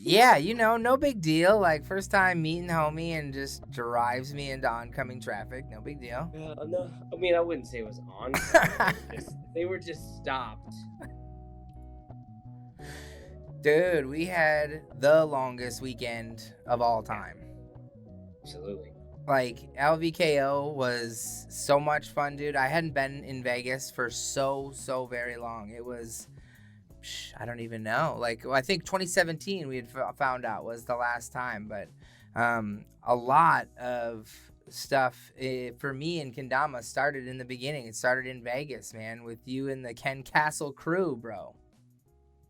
Yeah, no big deal. Like, first time meeting homie and just drives me into oncoming traffic. No big deal. No, I mean I wouldn't say it was oncoming. They were just stopped. Dude, we had the longest weekend of all Yeah, time. absolutely. Like, LVKO was so much fun, dude. I hadn't been in Vegas for so very long. It was, I don't even know. Like, I think 2017 we had found out was the last time, but a lot of stuff for me in Kendama started in the beginning. It started in Vegas, man, with you and the Ken Castle crew, bro.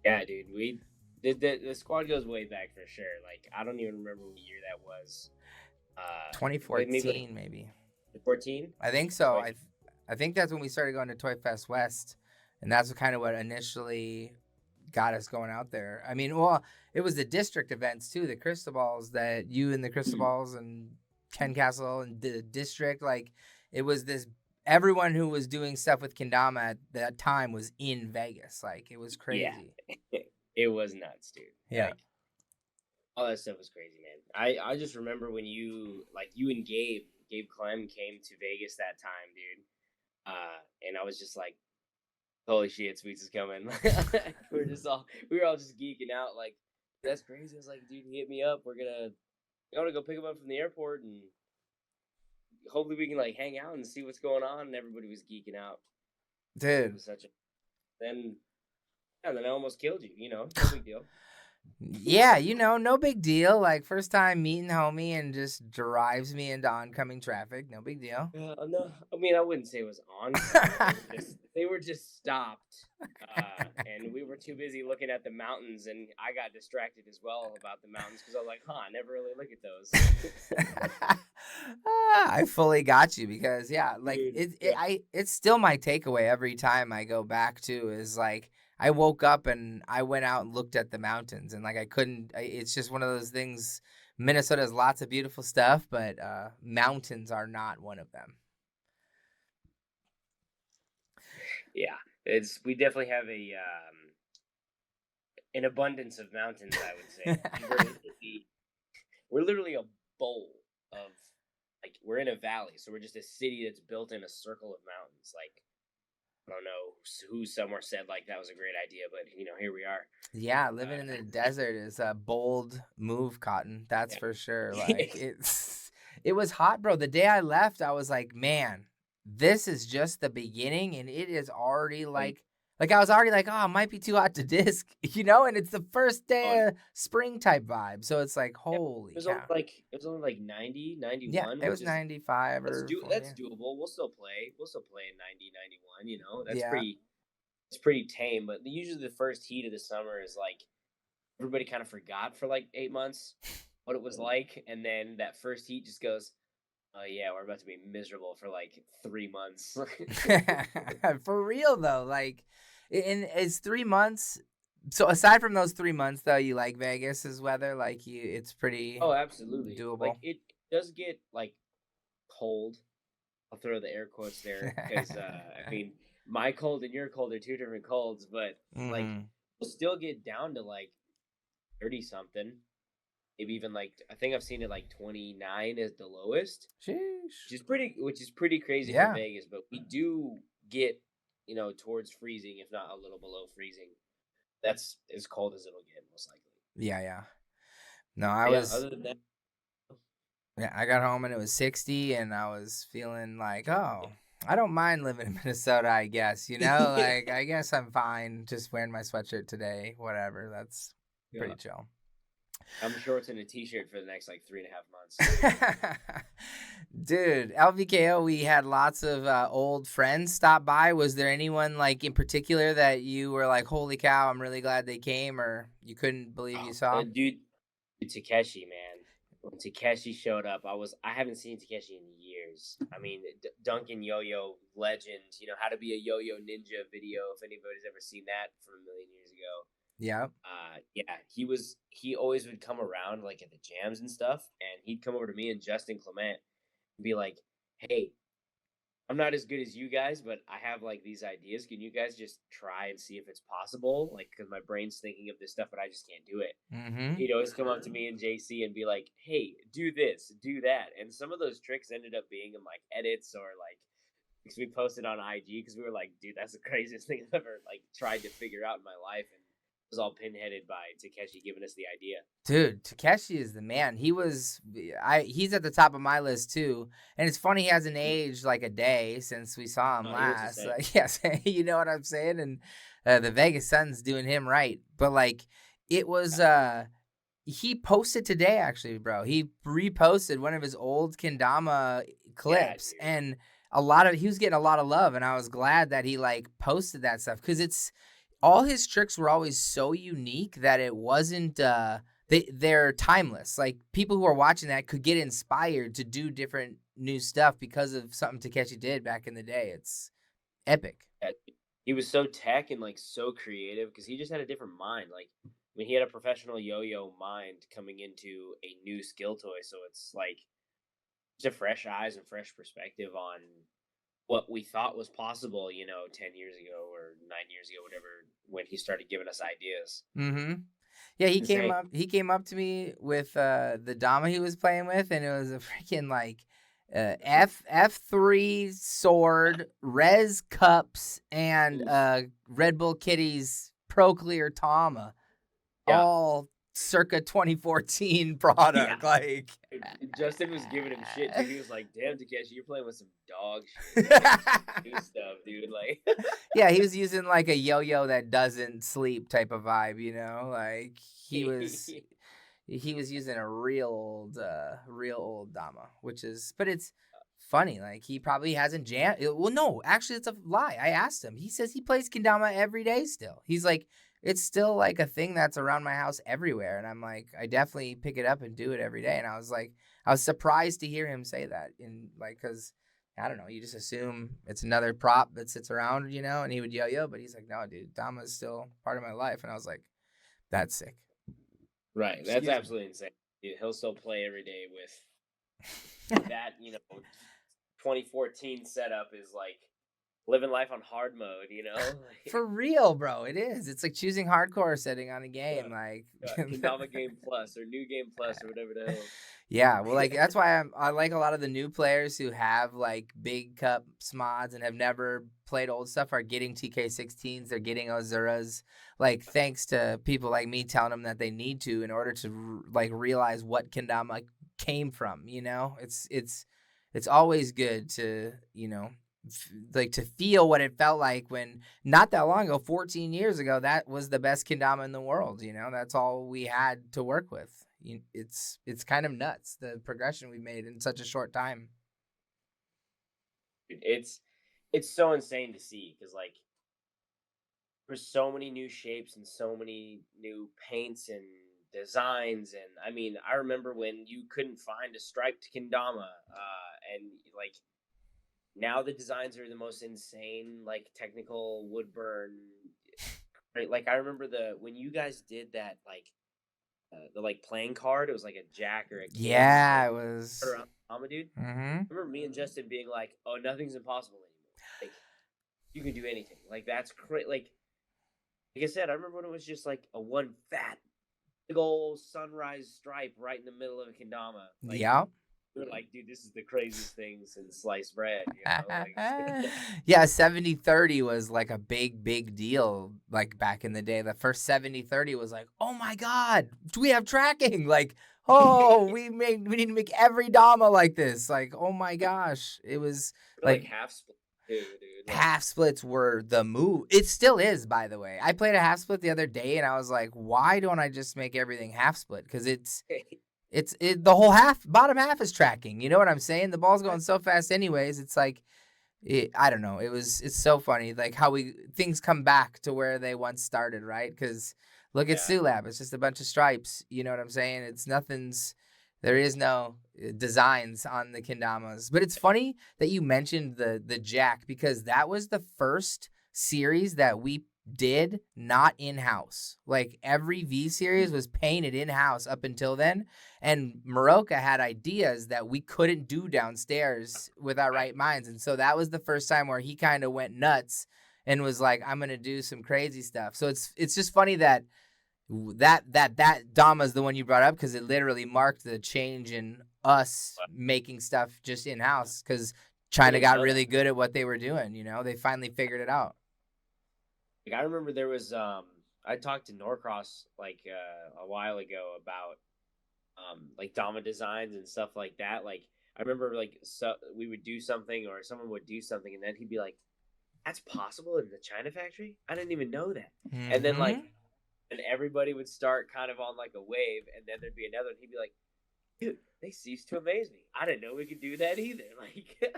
Yeah, dude. The squad goes way back for sure. Like I don't even remember what year that was. But maybe like 2014, maybe. 14. I think so. I think that's when we started going to Toy Fest West, and that's kind of what initially got us going out there. I mean, well, it was the district events too, the Cristobal's that you and the Cristobal's and Ken Castle and the district. Like, it was this. Everyone who was doing stuff with Kendama at that time was in Vegas. Like, it was Yeah, crazy. it was nuts, dude. Yeah. Like all that stuff was crazy, man. I just remember when you and Gabe Clem came to Vegas that time, dude. And I was just like, holy shit, Sweets is coming. We were all just geeking out, like that's crazy. I was like, dude, hit me up. I want to go pick him up from the airport and hopefully we can like hang out and see what's going on. And everybody was geeking out. It Dude. was such a then and then I almost killed you. No big deal. Yeah, no big deal. Like, first time meeting homie and just drives me into oncoming traffic. No big deal. No, I mean I wouldn't say it was oncoming. They were just stopped, and we were too busy looking at the mountains, and I got distracted as well about the mountains because I was like, I never really look at those. I fully got you because yeah, like Dude, yeah. it's still my takeaway every time I go back to is like I woke up and I went out and looked at the mountains and like I couldn't. It's just one of those things. Minnesota has lots of beautiful stuff, but mountains are not one of them. Yeah, it's we definitely have an abundance of mountains. I would say we're literally a bowl of like we're in a valley, so we're just a city that's built in a circle of mountains. Like I don't know who somewhere said like that was a great idea, but here we are. Yeah, living in Uh, the desert is a bold move, Cotton. That's for sure. yeah. Like, it was hot, bro. The day I left, I was like, man, this is just the beginning, and it is already Like, like I was already like, oh, it might be too hot to disc, and it's the first oh, day of spring type vibe. So it's like, yeah, holy cow. it was only like 90, Yeah, 91, it was which is 95 or that's yeah. doable. We'll still play. We'll still play in 90, 91. That's Yeah. pretty. It's pretty tame. But usually the first heat of the summer is like everybody kind of forgot for like 8 months what it was like, and then that first heat just goes, oh yeah, we're about to be miserable for like 3 months. For real though, like it's 3 months. So aside from those 3 months though, you like Vegas's weather? Like it's pretty Oh, absolutely. doable. Like it does get like cold. I'll throw the air quotes there because I mean my cold and your cold are two different colds, but like Mm-hmm. we'll still get down to like 30 something. Maybe even like I think I've seen it like 29 as the lowest, Sheesh. which is pretty crazy for Yeah. Vegas, but we do get towards freezing, if not a little below freezing. That's as cold as it'll get, most likely. Yeah, yeah. No, But yeah, other than that, yeah, I got home and it was 60 and I was feeling like, yeah. oh, I don't mind living in Minnesota, I guess, like I guess I'm fine just wearing my sweatshirt today, whatever. That's Yeah. pretty chill. I'm shorts and a t-shirt for the next like 3.5 months. Dude, LVKO, we had lots of old friends stop by. Was there anyone like in particular that you were like, holy cow, I'm really glad they came, or you couldn't believe you saw? Dude, Takeshi, man. When Takeshi showed up, I haven't seen Takeshi in years. I mean, Duncan Yo-Yo legend. How to be a Yo-Yo Ninja video. If anybody's ever seen that from a million years ago. Yeah. Yeah, he always would come around like at the jams and stuff, and he'd come over to me and Justin Clement and be like, "Hey, I'm not as good as you guys, but I have like these ideas. Can you guys just try and see if it's possible? Like, because my brain's thinking of this stuff, but I just can't do it. Mm-hmm. He'd always come up to me and JC and be like, "Hey, do this, do that," and some of those tricks ended up being in like edits or like because we posted on IG because we were like, "Dude, that's the craziest thing I've ever like tried to figure out in my life," and it was all pinheaded by Takeshi giving us the idea. Dude, Takeshi is the man. He's at the top of my list too. And it's funny he hasn't aged like a day since we saw him No, he looks the last. same. Like, yes, you know what I'm saying? And the Vegas Sun's doing him right. But like it was he posted today actually, bro. He reposted one of his old kendama Yeah, clips dude. and he was getting a lot of love, and I was glad that he like posted that stuff cuz it's all his tricks were always so unique that it wasn't they're timeless. Like people who are watching that could get inspired to do different new stuff because of something Takeshi did back in the day. It's epic. Yeah, he was so tech and like so creative because he just had a different mind. Like, I mean, he had a professional yo-yo mind coming into a new skill toy, so it's like just a fresh eyes and fresh perspective on what we thought was possible, 10 years ago or 9 years ago, whatever, when he started giving us ideas. Mm-hmm. Yeah, It's insane. he came up to me with the Dama he was playing with, and it was a freaking like F3 sword, res cups, and Oof. Red Bull Kitties Pro Clear Tama, Yeah. all circa 2014 Yeah. product. Like Justin was giving him shit too. He was like, "Damn, Takeshi, you're playing with some dog shit. You gotta do stuff, dude." Like, yeah, he was using like a yo-yo that doesn't sleep type of vibe, you know? Like he was using a real old Dama, but it's funny. Like he probably hasn't jammed. Well, no, actually, it's a lie. I asked him. He says he plays kendama every day still. He's like, it's still like a thing that's around my house everywhere. And I'm like, I definitely pick it up and do it every day. And I was like, I was surprised to hear him say that. In like, cause I don't know, you just assume it's another prop that sits around, and he would yo-yo. But he's like, no, dude, Dama is still part of my life. And I was like, that's sick. right? That's Excuse me. absolutely insane. He'll still play every day with that. 2014 setup is like living life on hard mode. For real, bro. It is. It's like choosing hardcore setting on a Yeah, game. Like, Kendama Game Plus or New Game Plus or whatever the hell. yeah. Well, like that's why I like a lot of the new players who have like big cups mods and have never played old stuff are getting TK16s. They're getting Ozuras. Like thanks to people like me telling them that they need to in order to like realize what kendama came from. It's always good to like to feel what it felt like when not that long ago, 14 years ago, that was the best kendama in the world. That's all we had to work with. It's kind of nuts the progression we made in such a short time. It's so insane to see because like there's so many new shapes and so many new paints and designs. And I mean, I remember when you couldn't find a striped kendama, and like now the designs are the most insane, like technical wood burn. Right? Like I remember when you guys did that, like the like playing card. It was like a jack or a king. Yeah, Like it was. around Kendama, dude. Mm-hmm. I remember me and Justin being like, "Oh, nothing's impossible anymore. Like you can do anything. Like that's crazy. Like I said, I remember when it was just like a one fat big old sunrise stripe right in the middle of a kendama. Like Yeah. we were like, dude, this is the craziest thing since sliced bread. Like, Yeah, 70-30 was like a big deal like back in the day. The first 70-30 was like, oh my god, do we have tracking? Like, oh, we need to make every Dama like this. Like, oh my gosh. It was like like half split too, dude. Like, half splits were the move. It still is, by the way. I played a half split the other day and I was like, why don't I just make everything half split? Because the whole bottom half is tracking. You know what I'm saying? The ball's going so fast anyways. It's like, I don't know. It's so funny. Like how things come back to where they once started, right? Because look at Sulab. It's just a bunch of stripes. You know what I'm saying? There is no designs on the kendamas. But it's funny that you mentioned the jack because that was the first series that we did not in-house. Like every V series was painted in-house up until then. And Maroka had ideas that we couldn't do downstairs with our right minds. And so that was the first time where he kind of went nuts and was like, I'm going to do some crazy stuff. So it's just funny that Dama is the one you brought up, because it literally marked the change in us making stuff just in-house, because China got really good at what they were doing. You know, they finally figured it out. Like I remember there was I talked to Norcross like a while ago about like Dama designs and stuff like that. Like I remember like we would do something or someone would do something and then he'd be like, "That's possible in the China factory? I didn't even know that." Mm-hmm. And then like and everybody would start kind of on like a wave, and then there'd be another, and he'd be like, "Dude, they ceased to amaze me. I didn't know we could do that either." Like it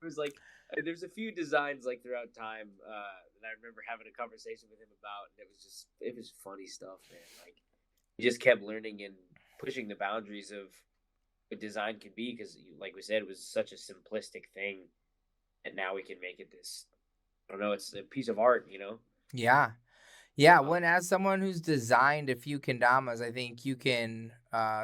was like there's a few designs like throughout time that I remember having a conversation with him about, and it was funny stuff, man. Like he just kept learning and pushing the boundaries of what design could be, because like we said, it was such a simplistic thing, and now we can make it this, I don't know, it's a piece of art, you know? Yeah. When as someone who's designed a few kendamas, I think you can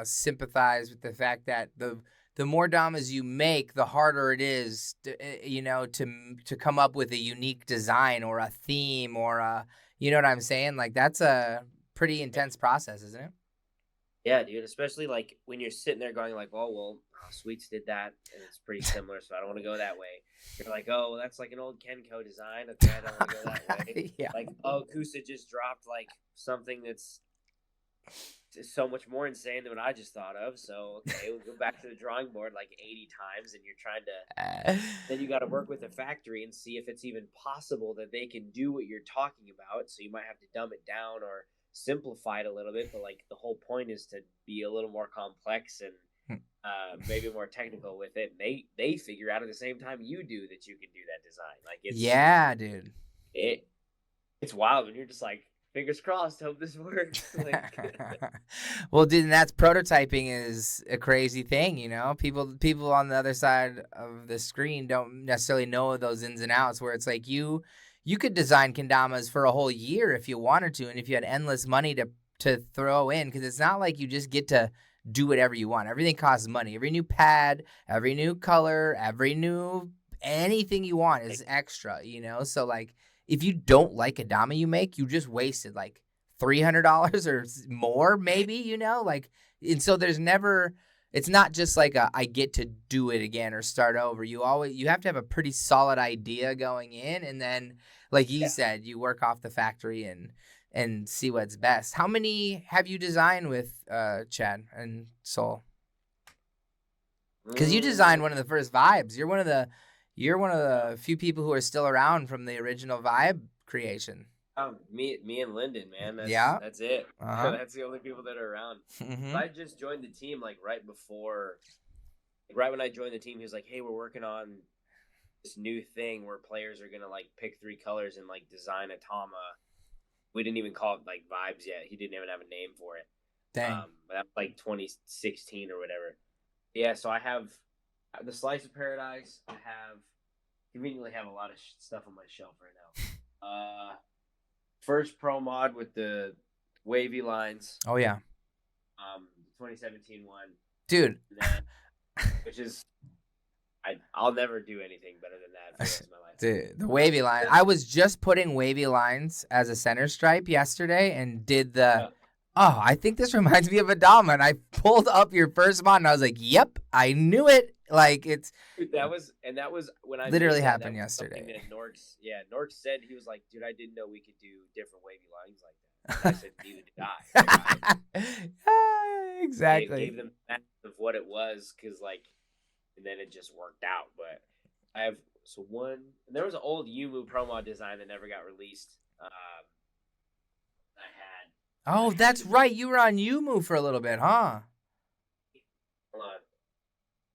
sympathize with the fact that the more damas you make, the harder it is to come up with a unique design or a theme or a, you know what I'm saying? Like that's a pretty intense process, isn't it? Yeah, dude. Especially like when you're sitting there going like, "Oh well, Sweets did that, and it's pretty similar, so I don't want to go that way." You're like, "Oh, well, that's like an old Kenko design. Okay, I don't want to go that way." Yeah. Like, oh, Kusa just dropped like something that's so much more insane than what I just thought of. So okay, we'll go back to the drawing board like 80 times, and you're trying to. Then you got to work with the factory and see if it's even possible that they can do what you're talking about. So you might have to dumb it down or simplify it a little bit, but like the whole point is to be a little more complex and maybe more technical with it. And they figure out at the same time you do that you can do that design. Like it's dude. It's wild when you're just like, fingers crossed, hope this works. Like, well, dude, and that's prototyping is a crazy thing, you know. People on the other side of the screen don't necessarily know those ins and outs. Where it's like you could design kendamas for a whole year if you wanted to, and if you had endless money to throw in, because it's not like you just get to do whatever you want. Everything costs money. Every new pad, every new color, every new anything you want is extra, you know. So like, if you don't like a dama you make, you just wasted like $300 or more, maybe, you know, like, and so there's never. It's not just like I get to do it again or start over. You have to have a pretty solid idea going in, and then, like you said, you work off the factory and see what's best. How many have you designed with Chad and Soul? Because you designed one of the first Vibes. You're one of the few people who are still around from the original Vibe creation. Me and Lyndon, man. That's it. Uh-huh. That's the only people that are around. Mm-hmm. I just joined the team like right when I joined the team. He was like, "Hey, we're working on this new thing where players are gonna like pick 3 colors and like design a Tama." We didn't even call it like Vibes yet. He didn't even have a name for it. Dang. But that was like 2016 or whatever. Yeah, so I have the Slice of Paradise. I conveniently have a lot of stuff on my shelf right now. First pro mod with the wavy lines. Oh yeah. 2017 one. Dude. Which is, I'll never do anything better than that for the rest of my life. Dude, the wavy line. I was just putting wavy lines as a center stripe yesterday and did the. Oh, I think this reminds me of a Dama, and I pulled up your first mod, and I was like, "Yep, I knew it." Like it's. That was when I literally happened yesterday. Norks said, he was like, "Dude, I didn't know we could do different wavy lines like that." And I said, "Neither did I." Exactly. Gave them that of what it was, because like, and then it just worked out. But I have and there was an old Yumu Pro Mod design that never got released. Oh, that's right. You were on Yumu for a little bit, huh? Hold on.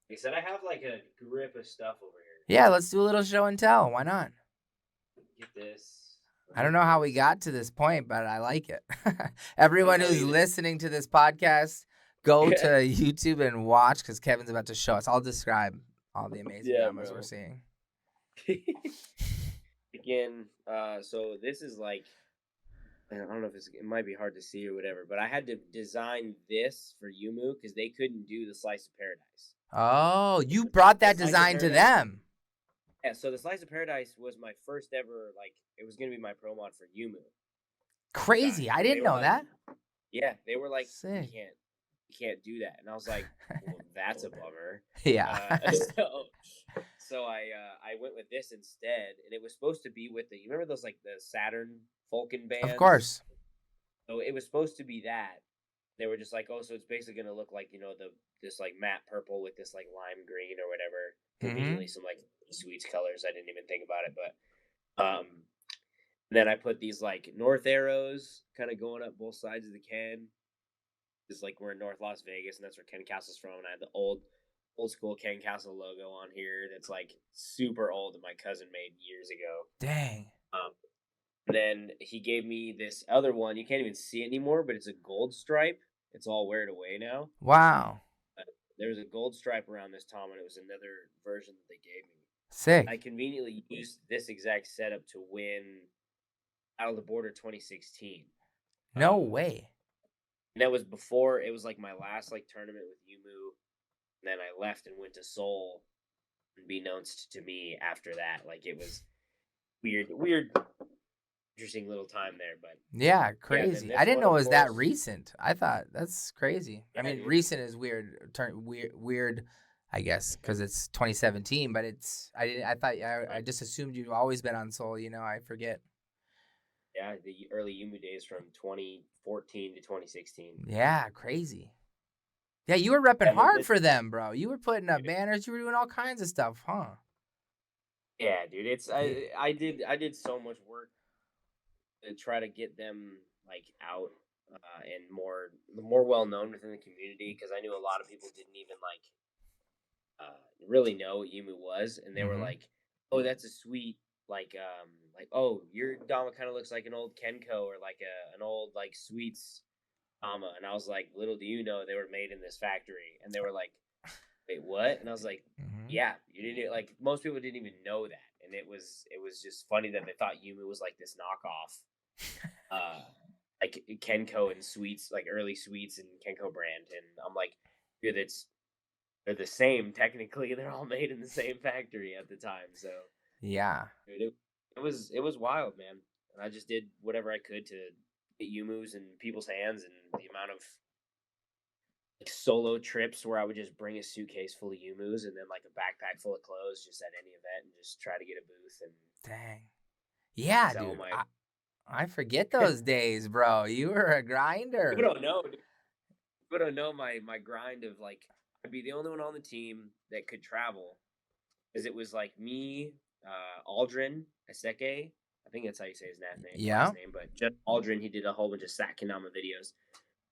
He said I have like a grip of stuff over here. Yeah, let's do a little show and tell. Why not? Get this. I don't know how we got to this point, but I like it. Everyone who's listening to this podcast, go to YouTube and watch, because Kevin's about to show us. I'll describe all the amazing Damas we're seeing. freaking. So this is like, I don't know if it might be hard to see or whatever, but I had to design this for Yumu because they couldn't do the slice of paradise. Oh, you brought The that slice of design to paradise. them. Yeah, so the slice of paradise was my first ever, like, it was gonna be my pro mod for Yumu design. Crazy. I And they didn't were know like, that. yeah, they were like, Sick. you can't do that. And I was like, well, that's a bummer. Yeah. So I went with this instead, and it was supposed to be with you remember those like the Saturn Vulcan Of bands? course. So it was supposed to be that. They were just like, oh, so it's basically gonna look like this like matte purple with this like lime green or whatever. Mm-hmm. Conveniently, some like sweets colors. I didn't even think about it, but then I put these like north arrows kind of going up both sides of the can. It's like we're in North Las Vegas, and that's where Ken Castle's from. And I had the old school Ken Castle logo on here. That's like super old that my cousin made years ago. Dang. Um, then he gave me this other one. You can't even see it anymore, but it's a gold stripe. It's all weared away now. Wow. There was a gold stripe around this Tom, and it was another version that they gave me. I Sick. conveniently used this exact setup to win Out of the Border 2016. No way. And that was before, it was like my last like tournament with Yumu. And then I left and went to Seoul, unbeknownst to me after that. Like it was weird, interesting little time there. But Yeah, yeah, and then crazy. I this didn't one, know it of was that course. recent. I thought that's crazy. I Yeah, mean, dude. recent is weird. Weird, I guess, because it's 2017. But it's I didn't. I thought I Right. just assumed you've always been on Soul. I forget. Yeah, the early Yumu days from 2014 to 2016. Yeah, crazy. Yeah, you were repping And then hard this, for them, bro. You were putting up banners. You were doing all kinds of stuff, huh? yeah, dude. It's Yeah. I did so much work to try to get them like out and more well known within the community because I knew a lot of people didn't even like really know what Yumu was, and they were Mm-hmm. like, "Oh, that's a sweet like oh your Dama kind of looks like an old Kenko or like an old like Sweets Dama," and I was like, "Little do you know they were made in this factory," and they were like, "Wait, what?" And I was like, Mm-hmm. "Yeah, you didn't like most people didn't even know that," and it was just funny that they thought Yumu was like this knockoff, uh, like Kenko and Sweets, like early Sweets and Kenko brand, and I'm like, dude, they're the same technically. They're all made in the same factory at the time. So, Yeah. dude, it was wild, man. And I just did whatever I could to get Yumus in people's hands, and the amount of like solo trips where I would just bring a suitcase full of Yumus and then like a backpack full of clothes just at any event and just try to get a booth and Dang. Yeah, sell dude. my. I forget those days, bro. You were a People grinder. don't know. People don't know my grind of like I'd be the only one on the team that could travel because it was like me, Aldrin Aseke. I think that's how you say his Yeah. last name, but just Aldrin. He did a whole bunch of Sat Kendama videos,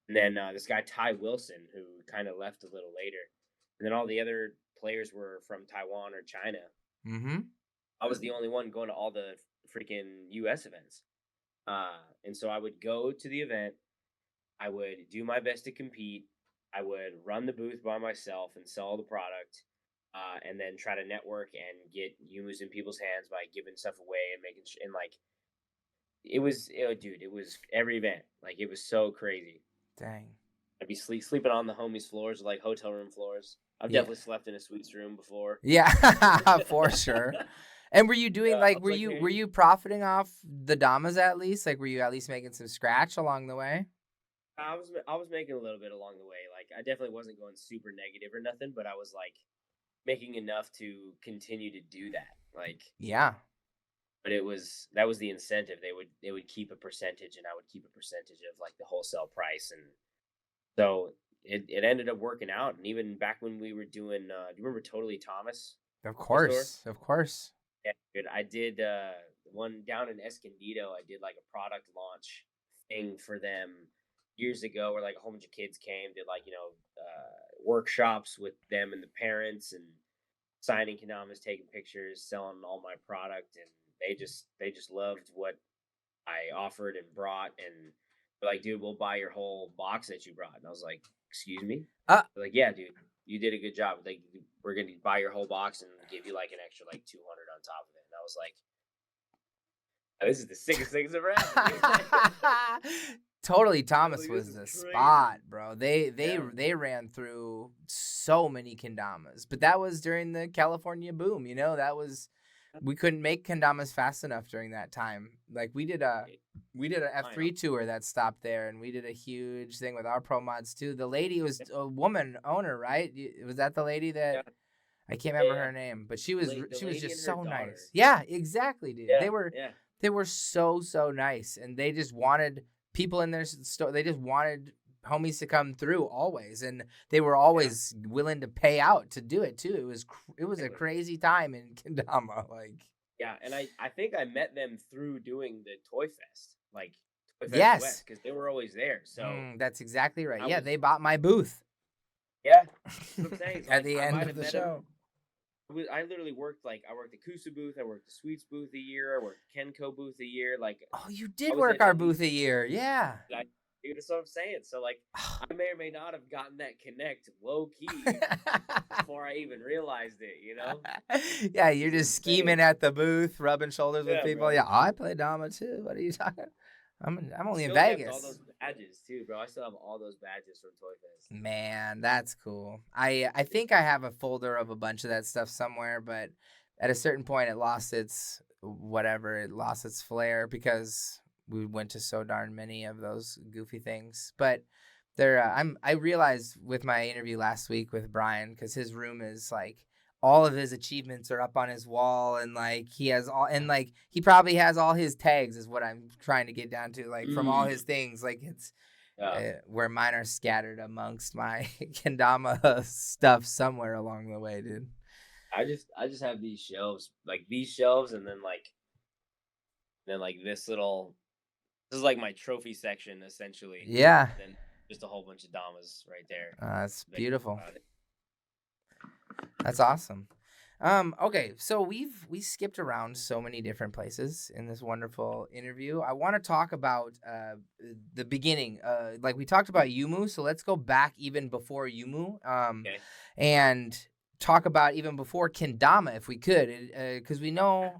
and then this guy Ty Wilson, who kind of left a little later, and then all the other players were from Taiwan or China. Mm-hmm. I was the only one going to all the freaking U.S. events, and so I would go to the event. I would do my best to compete. I would run the booth by myself and sell the product, and then try to network and get Yumus in people's hands by giving stuff away and and like dude, it was every event. Like it was so crazy. Dang. I'd be sleeping on the homies' floors, like hotel room floors. I've Yeah. definitely slept in a suites room before. Yeah, for sure. And were you doing I like was were like, you were hey, you profiting off the Damas at least? Like were you at least making some scratch along the way? I was making a little bit along the way. Like I definitely wasn't going super negative or nothing, but I was like making enough to continue to do that. Like, Yeah. but that was the incentive. They would keep a percentage, and I would keep a percentage of like the wholesale price, and so it ended up working out. And even back when we were doing, do you remember Totally Thomas Of toy store? course. Of course. Yeah, dude. I did one down in Escondido. I did like a product launch thing for them years ago, where like a whole bunch of kids came, did like workshops with them and the parents, and signing kendamas, taking pictures, selling all my product, and they just loved what I offered and brought, and they're like, dude, we'll buy your whole box that you brought. And I was like, excuse me? Uh They're like, yeah, dude, you did a good job. Like, we're gonna buy your whole box and give you like an extra like 200 on top of it. And I was like, This is the sickest things ever happened. Totally, I'm Thomas like, this was is the crazy. spot, bro. They ran through so many kendamas, but that was during the California boom. That was we couldn't make kendamas fast enough during that time. Like we did a F3 tour that stopped there, and we did a huge thing with our pro mods too. The lady was a woman owner, right? Was that the lady that? Yeah, I can't yeah, remember yeah. her name, but she The was lady and just her so daughter. nice. Yeah, exactly, dude. Yeah, yeah. They were so nice, and they just wanted people in their store. They just wanted homies to come through always, and they were Yeah, always willing to pay out to do it too. It was a exactly. crazy time in Kendama. Like, Yeah, and I think I met them through doing the Toy Fest, like Toy Fest yes, West, because they were always there. So that's exactly right. I Yeah, was, they bought my booth yeah, that's what I'm saying. So at like the I end might of have the met them. show. I literally worked I worked the Kusa booth, I worked the Sweets booth a year, I worked the Kenko booth a year. Like Oh, you I did was work in our at least, booth a year, yeah. I, dude, that's what I'm saying. So like I may or may not have gotten that connect low key before I even realized it. Yeah, you're It's just insane. scheming at the booth, rubbing shoulders with Yeah, people. bro. Yeah, I play Dama too. What are you talking? I'm only in Still kept all Vegas. those badges too, bro. I still have all those badges from Toy Fest. Man, that's cool. I think I have a folder of a bunch of that stuff somewhere, but at a certain point, it lost its whatever. It lost its flair because we went to so darn many of those goofy things. But there, I realized with my interview last week with Brian, because his room is like all of his achievements are up on his wall, and like he has all, and like he probably has all his tags, is what I'm trying to get down to, like from all his things. Like it's Yeah. where mine are scattered amongst my kendama stuff somewhere along the way, dude. I just have these shelves, and then this is like my trophy section essentially. Yeah, Then just a whole bunch of Damas right there. that's Thinking beautiful. about it. That's awesome. Okay, so we skipped around so many different places in this wonderful interview. I want to talk about the beginning. Like we talked about Yumu, so let's go back even before Yumu. Okay. And talk about even before Kendama, if we could, because we know,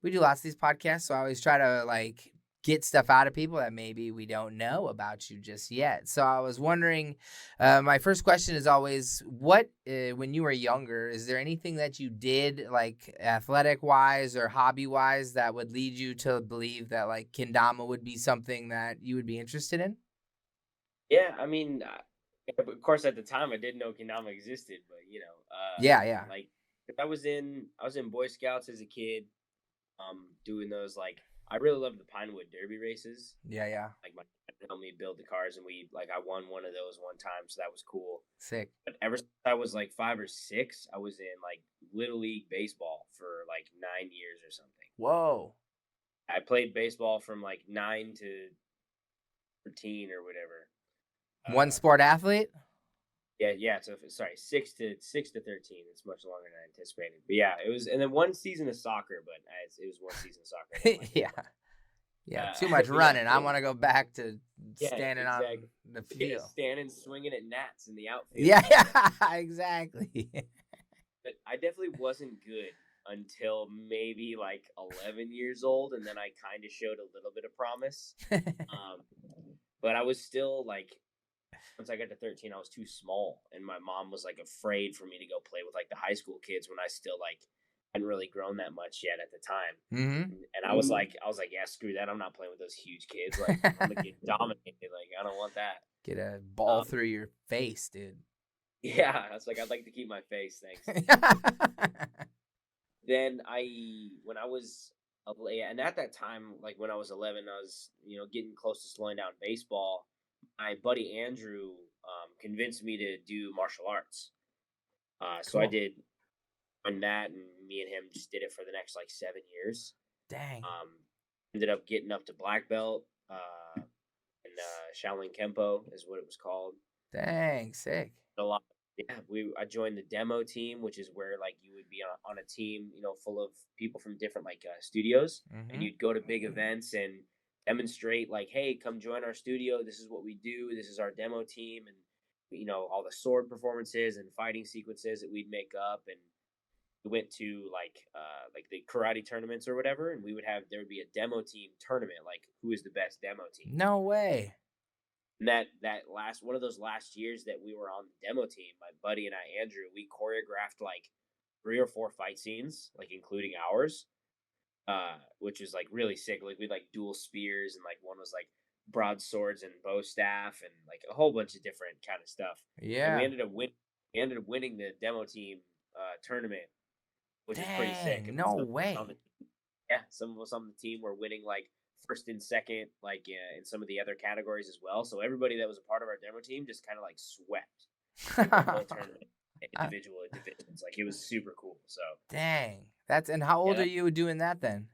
we do lots of these podcasts, so I always try to like get stuff out of people that maybe we don't know about you just yet. So I was wondering, my first question is always, what when you were younger, is there anything that you did like athletic wise or hobby wise that would lead you to believe that like kendama would be something that you would be interested in? Yeah, I mean, of course, at the time I didn't know Kendama existed, but Yeah, yeah, like I was in Boy Scouts as a kid, doing those I really loved the Pinewood Derby races. yeah, yeah. Like my dad helped me build the cars, and I won one of those one time, so that was cool. Sick. But ever since I was like 5 or 6, I was in like Little League baseball for like 9 years or something. Whoa. I played baseball from like 9 to 13 or whatever. One sport athlete? Yeah. So sorry, 6 to 13. It's much longer than I anticipated. But yeah, it was, and then one season of soccer, but it was one season of soccer. I didn't like Yeah. it much. Yeah. Too much running. I Yeah, want to go back to yeah, standing on exactly. the Yeah, field. standing, swinging at gnats in the outfield. Yeah, yeah, exactly. But I definitely wasn't good until maybe like 11 years old, and then I kind of showed a little bit of promise. But I was still like, once I got to 13, I was too small, and my mom was like afraid for me to go play with like the high school kids when I still like hadn't really grown that much yet at the time. Mm-hmm. And I was like, yeah, screw that. I'm not playing with those huge kids. Like I'm gonna get dominated. Like I don't want that. Get a ball through your face, dude. Yeah, I was like, I'd like to keep my face, thanks. Then when I was, and at that time, like when I was 11, I was getting close to slowing down baseball. My buddy Andrew convinced me to do martial arts. So I Cool. did on that, and me and him just did it for the next like 7 years. Dang. Ended up getting up to black belt, and Shaolin Kempo is what it was called. Dang, sick. A lot. Yeah, I joined the demo team, which is where like you would be on a team, full of people from different like studios, Mm-hmm. and you'd go to big events and demonstrate like, hey, come join our studio. This is what we do. This is our demo team, and all the sword performances and fighting sequences that we'd make up, and we went to like the karate tournaments or whatever, and there would be a demo team tournament, like who is the best demo team. No way. And that last one of those last years that we were on the demo team, my buddy and I, Andrew, we choreographed like 3 or 4 fight scenes, like including ours, which is like really sick. Like we like dual spears, and like one was like broadswords and bow staff, and like a whole bunch of different kind of stuff. And Yeah. we ended up winning the demo team tournament, which is pretty sick. Dang, And no way. some of us on the team were winning like first and second, like in some of the other categories as well. So everybody that was a part of our demo team just kind of like swept the whole tournament, individual divisions. Like it was super cool. So Dang. And how old yeah, are you doing that then?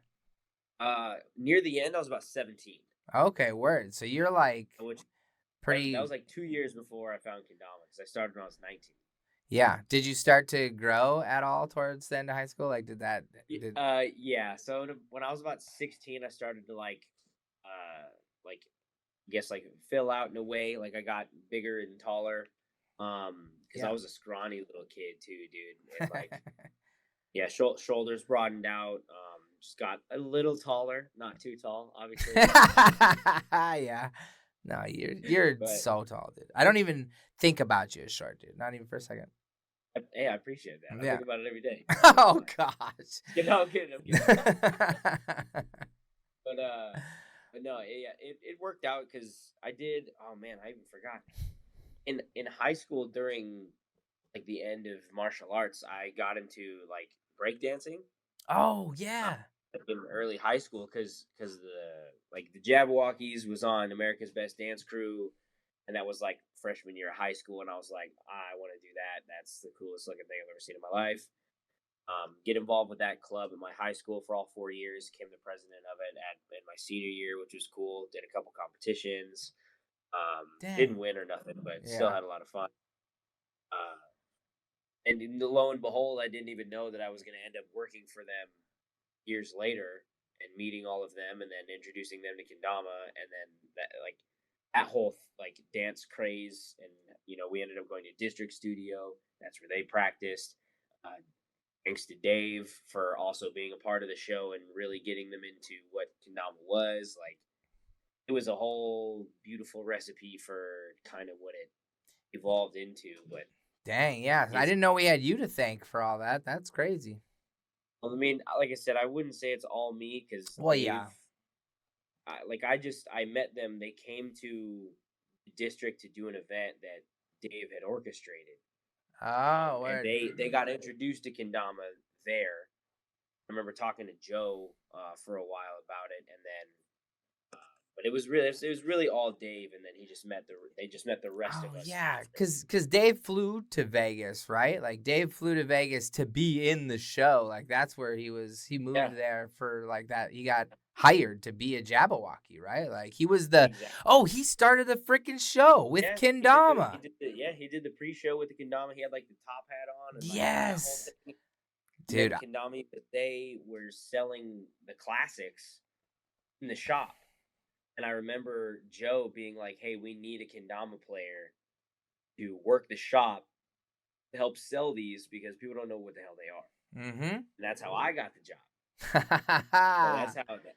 near the end, I was about 17. Okay, word. So you're like Which pretty that was like 2 years before I found kendama, because I started when I was 19. Yeah. Did you start to grow at all towards the end of high school? Like Yeah. So when I was about 16, I started to like I guess like fill out in a way. Like I got bigger and taller, because I was a scrawny little kid too, dude. And like yeah, shoulders broadened out. Just got a little taller, not too tall, obviously. Yeah. No, you're But so tall, dude. I don't even think about you as short, dude. Not even for a second. hey, I appreciate that. I Yeah. think about it every day. Oh gosh. I'm kidding. But no, it worked out because I did. Oh man, I even forgot. In high school, during like the end of martial arts, I got into like breakdancing. Oh yeah. In early high school, because the Jabberwockies was on America's Best Dance Crew, and that was like freshman year of high school, and I was like, I want to do that. That's the coolest looking thing I've ever seen in my life. Get involved with that club at my high school for all 4 years. Became the president of it in my senior year, which was cool. Did a couple competitions. Didn't win or nothing, but still had a lot of fun. And lo and behold, I didn't even know that I was going to end up working for them years later, and meeting all of them, and then introducing them to kendama, and then that whole like dance craze. And we ended up going to District Studio. That's where they practiced. Thanks to Dave for also being a part of the show and really getting them into what kendama was. Like it was a whole beautiful recipe for kind of what it evolved into. But dang, yeah. I didn't know we had you to thank for all that. That's crazy. Well, I mean, like I said, I wouldn't say it's all me, because yeah. I met them. They came to the district to do an event that Dave had orchestrated. Oh, and they got introduced to kendama there. I remember talking to Joe for a while about it, and then but it was really all Dave, and then they just met the rest of us. Yeah, because Dave flew to Vegas, right? Like Dave flew to Vegas to be in the show. Like that's where he moved there for like that. He got hired to be a Jabberwocky, right? Like he was he started the freaking show with kendama. He did the pre-show with the kendama. He had like the top hat on. And, yes. Dude. Kendama, they were selling the classics in the shop. And I remember Joe being like, hey, we need a kendama player to work the shop to help sell these, because people don't know what the hell they are. Mm-hmm. And that's how I got the job.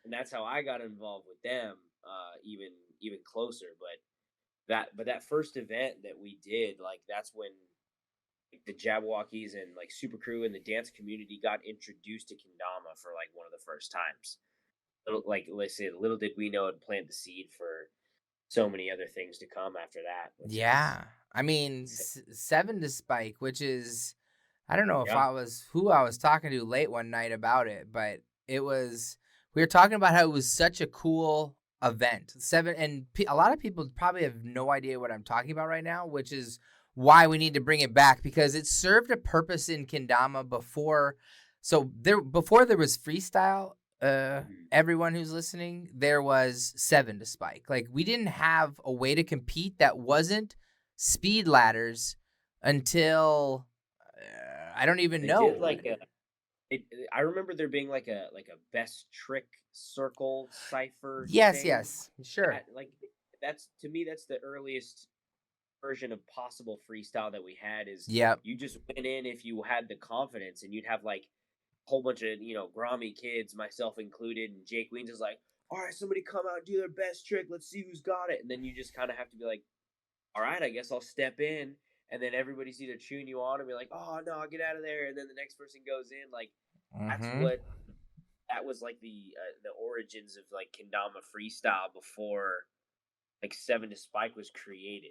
That's how I got involved with them, even closer. But that first event that we did, like that's when like, the Jabberwockies and like Super Crew and the dance community got introduced to kendama for like one of the first times. Little did we know it'd plant the seed for so many other things to come after that. Yeah. I mean, 7 to Spike, which is, I don't know if who I was talking to late one night about it, but we were talking about how it was such a cool event. 7, and a lot of people probably have no idea what I'm talking about right now, which is why we need to bring it back, because it served a purpose in kendama before there was freestyle. Everyone who's listening, there was 7 to Spike. Like we didn't have a way to compete that wasn't speed ladders until I don't even know. I remember there being like a best trick circle cipher. Yes, thing. yes, sure. That's to me, that's the earliest version of possible freestyle that we had is Yep. you just went in if you had the confidence, and you'd have like a whole bunch of Grammy kids, myself included, and Jake Weens is like, all right, somebody come out and do their best trick. Let's see who's got it. And then you just kind of have to be like, all right, I guess I'll step in. And then everybody's either cheering you on or be like, oh no, get out of there. And then the next person goes in. Like that's Mm-hmm. what that was like the origins of like kendama freestyle before like Seven to Spike was created,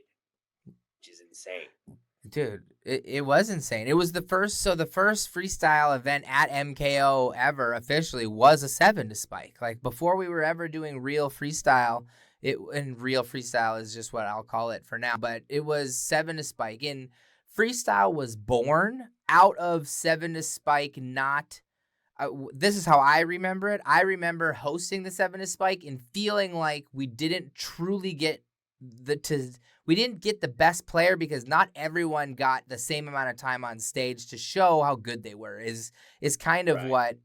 which is insane. Dude, it was insane. It was the first freestyle event at MKO ever officially was a 7 to Spike. Like before we were ever doing real freestyle, and real freestyle is just what I'll call it for now, but it was 7 to Spike. And freestyle was born out of 7 to Spike, not this is how I remember it. I remember hosting the 7 to Spike and feeling like we didn't truly get we didn't get the best player because not everyone got the same amount of time on stage to show how good they were. Is kind of Right. what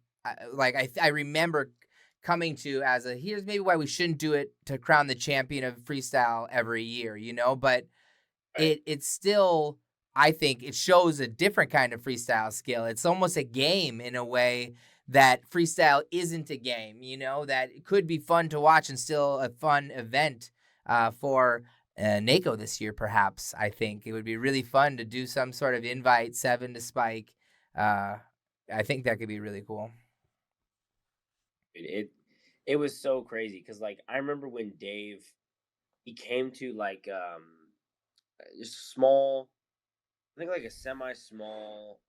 I remember coming to as here's maybe why we shouldn't do it to crown the champion of freestyle every year, but Right. it's still, I think it shows a different kind of freestyle skill. It's almost a game in a way that freestyle isn't a game, that it could be fun to watch and still a fun event for NACO this year, perhaps. I think it would be really fun to do some sort of invite 7 to Spike. I think that could be really cool. It was so crazy because like I remember when Dave he came to like just a small, I think like a semi small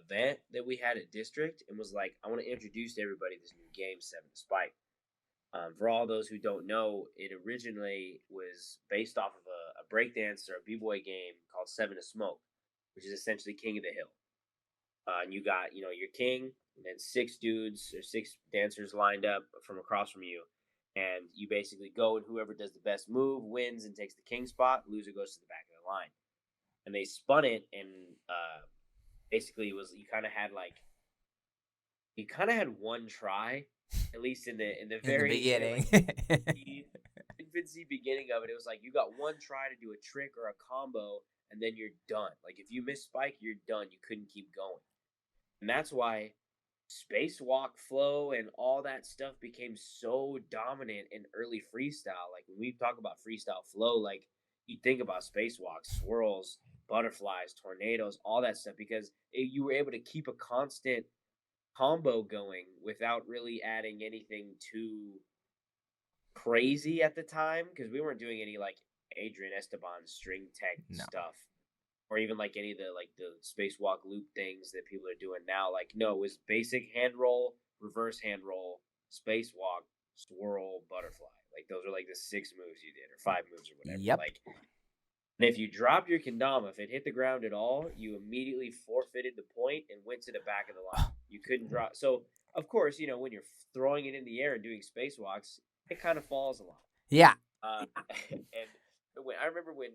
event that we had at district, and was like, I want to introduce to everybody this new game, Seven to Spike. For all those who don't know, it originally was based off of a breakdance or a b-boy game called Seven to Smoke, which is essentially King of the Hill. And you got your king, and then six dudes or six dancers lined up from across from you, and you basically go, and whoever does the best move wins and takes the king spot. Loser goes to the back of the line. And they spun it, and basically it was you kind of had one try, at least in the In the very beginning. infancy beginning of it. It was like you got one try to do a trick or a combo, and then you're done. Like if you miss Spike, you're done. You couldn't keep going. And that's why spacewalk flow and all that stuff became so dominant in early freestyle. Like when we talk about freestyle flow, like you think about spacewalks, swirls, butterflies, tornadoes, all that stuff, because you were able to keep a constant combo going without really adding anything too crazy at the time, because we weren't doing any like Adrian Esteban string tech No. stuff, or even like any of the spacewalk loop things that people are doing now. Like no, it was basic hand roll, reverse hand roll, spacewalk, swirl, butterfly. Like those are like the 6 moves you did, or 5 moves or whatever. Yep. Like, and if you dropped your kendama, if it hit the ground at all, you immediately forfeited the point and went to the back of the line. You couldn't drop. So of course, when you're throwing it in the air and doing spacewalks, it kind of falls a lot. Yeah. And I remember when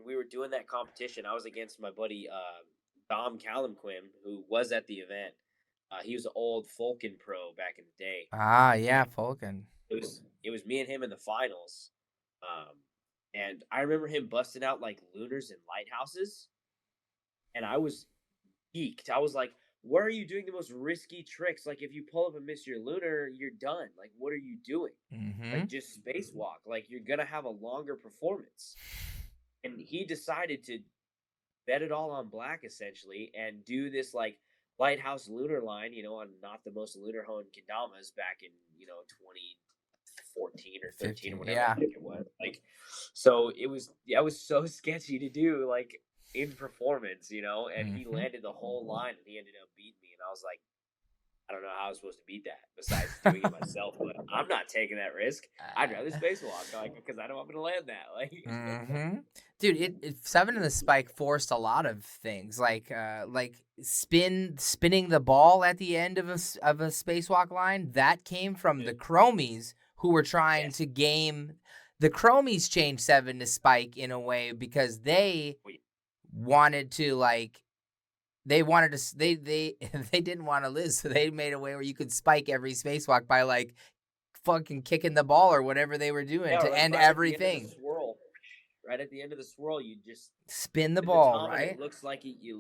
we were doing that competition, I was against my buddy Dom Callumquim, who was at the event. He was an old Falcon pro back in the day. Ah, yeah, Falcon. It was me and him in the finals, and I remember him busting out like lunars and lighthouses, and I was geeked. I was like, "Where are you doing the most risky tricks? Like, if you pull up and miss your lunar, you're done. Like, what are you doing? Mm-hmm. Like, just spacewalk. Like, you're gonna have a longer performance." And he decided to bet it all on black essentially and do this like lighthouse lunar line, on not the most lunar honed kendamas back in 2014 or 13 or whatever. Yeah. I think it was. Like, so it was so sketchy to do like in performance, and he landed the whole line and he ended up beating me, and I was like, I don't know how I was supposed to beat that besides doing it myself, but I'm not taking that risk. I'd rather spacewalk, like, because I know I'm gonna land that. Like, Dude, 7 to the Spike forced a lot of things, like spinning the ball at the end of a spacewalk line. That came from the Chromies, who were trying to game. The Chromies changed 7 to Spike in a way because they wanted to like. They wanted to. They didn't want to lose, so they made a way where you could spike every spacewalk by like fucking kicking the ball or whatever they were doing to end everything. Swirl, right at the end of the swirl, you just Spin the with the ball, tom, and it right? looks like you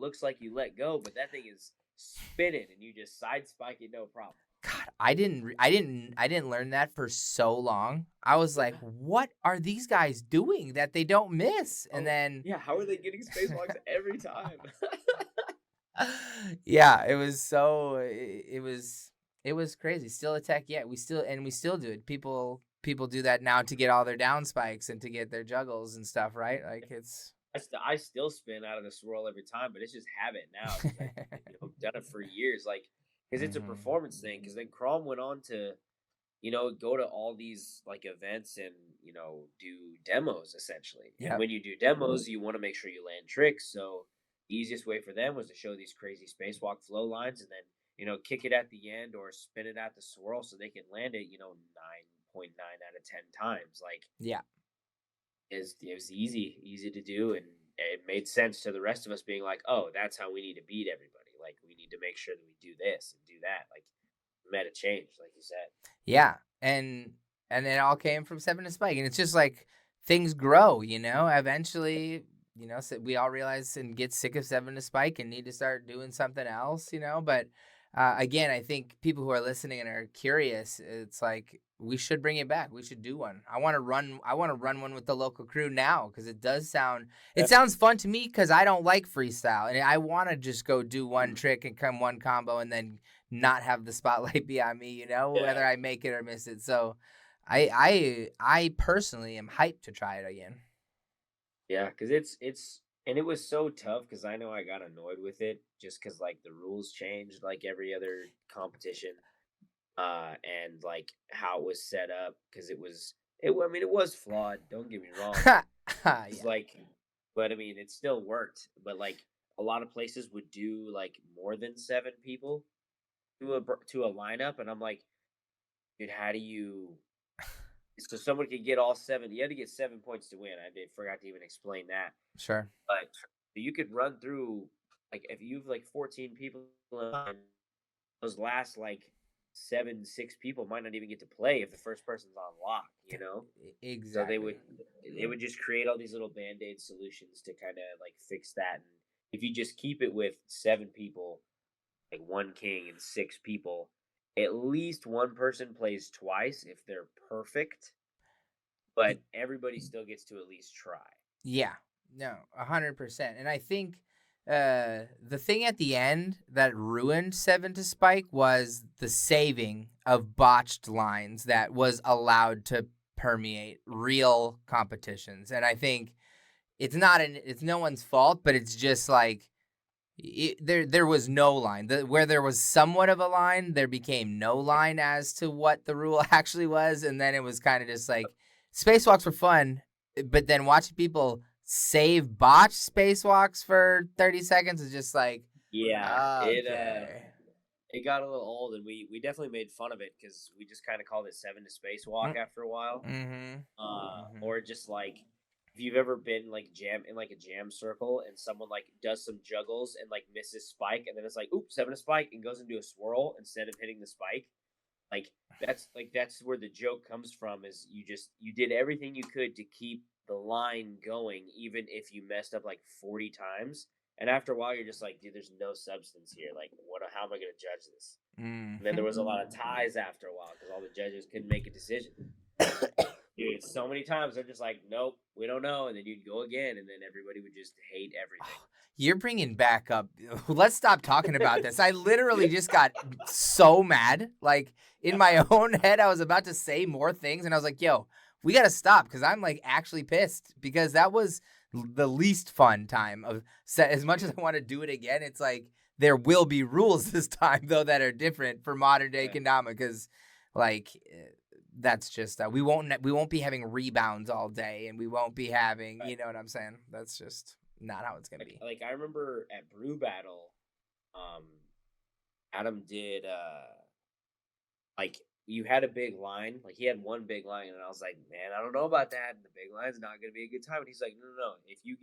let go, but that thing is spinning, and you just side spike it, no problem. God, I didn't learn that for so long. I was like, Yeah. what are these guys doing that they don't miss? And Oh, then yeah. How are they getting spacewalks every time? yeah, it was crazy. Still a tech, yeah. We still do it. People do that now to get all their down spikes and to get their juggles and stuff, right? Like it's I still spin out of the swirl every time, but it's just habit now because I've done it for years. Like, because it's a hmm performance thing. Because then Crom went on to go to all these like events and do demos essentially. And Yep. when you do demos, you want to make sure you land tricks. So the easiest way for them was to show these crazy spacewalk flow lines and then kick it at the end or spin it at the swirl so they can land it 9.9 out of 10 times. Like Yeah. it was easy to do, and it made sense to the rest of us being like, oh, that's how we need to beat everybody. Like we need to make sure that we do this and do that. Like meta change, like you said. Yeah. And it all came from Seven to Spike. And it's just like things grow, Eventually, so we all realize and get sick of Seven to Spike and need to start doing something else. But again, I think people who are listening and are curious, it's like we should bring it back. We should do one. I want to run one with the local crew now because it sounds fun to me because I don't like freestyle and I want to just go do one trick and come one combo and then not have the spotlight be on me, whether Yeah. I make it or miss it. So I personally am hyped to try it again. Yeah, because it's and it was so tough because I know I got annoyed with it just because like the rules changed like every other competition, and like how it was set up because I mean it was flawed. Don't get me wrong. It's Yeah. like, but I mean it still worked. But like a lot of places would do like more than 7 people to a lineup, and I'm like, dude, how do you? So someone could get all 7. You had to get 7 points to win. I did forgot to even explain that. Sure. But you could run through like if you've like 14 people in line, those last like 6 people might not even get to play if the first person's on lock. So Exactly. they would just create all these little band-aid solutions to kind of like fix that. And if you just keep it with 7 people, like one king and 6 people, at least one person plays twice if they're perfect, but everybody still gets to at least try. Yeah, no, 100%. And I think the thing at the end that ruined Seven to Spike was the saving of botched lines that was allowed to permeate real competitions. And I think it's no one's fault, but it's just like there was no line. Where there was somewhat of a line, there became no line as to what the rule actually was, and then it was kind of just like spacewalks were fun, but then watching people save botch spacewalks for 30 seconds is just like Yeah, okay. it got a little old, and we definitely made fun of it because we just kind of called it Seven to Spacewalk after a while. Mm-hmm. Mm-hmm. Or just like if you've ever been like jam in like a jam circle and someone like does some juggles and like misses spike and then it's like oops 7 to spike and goes into a swirl instead of hitting the spike. That's where the joke comes from is you did everything you could to keep the line going even if you messed up like 40 times. And after a while you're just like, dude, there's no substance here. Like how am I going to judge this? And then Mm-hmm. there was a lot of ties after a while because all the judges couldn't make a decision. Dude, so many times they're just like, nope, we don't know, and then you'd go again, and then everybody would just hate everything. You're bringing back up. Let's stop talking about this. I literally just got so mad. Like in my own head, I was about to say more things, and I was like, "Yo, we gotta stop," because I'm like actually pissed because that was the least fun time of. As much as I want to do it again, it's like there will be rules this time though that are different for modern day Right. kendama because, like, that's just we won't be having rebounds all day, and we won't be having Right. you know what I'm saying. That's just not how it's gonna be. Like I remember at Brew Battle, um, Adam did like you had a big line, like he had one big line, and I was like, man, I don't know about that. The big line's not gonna be a good time. And he's like, no. If you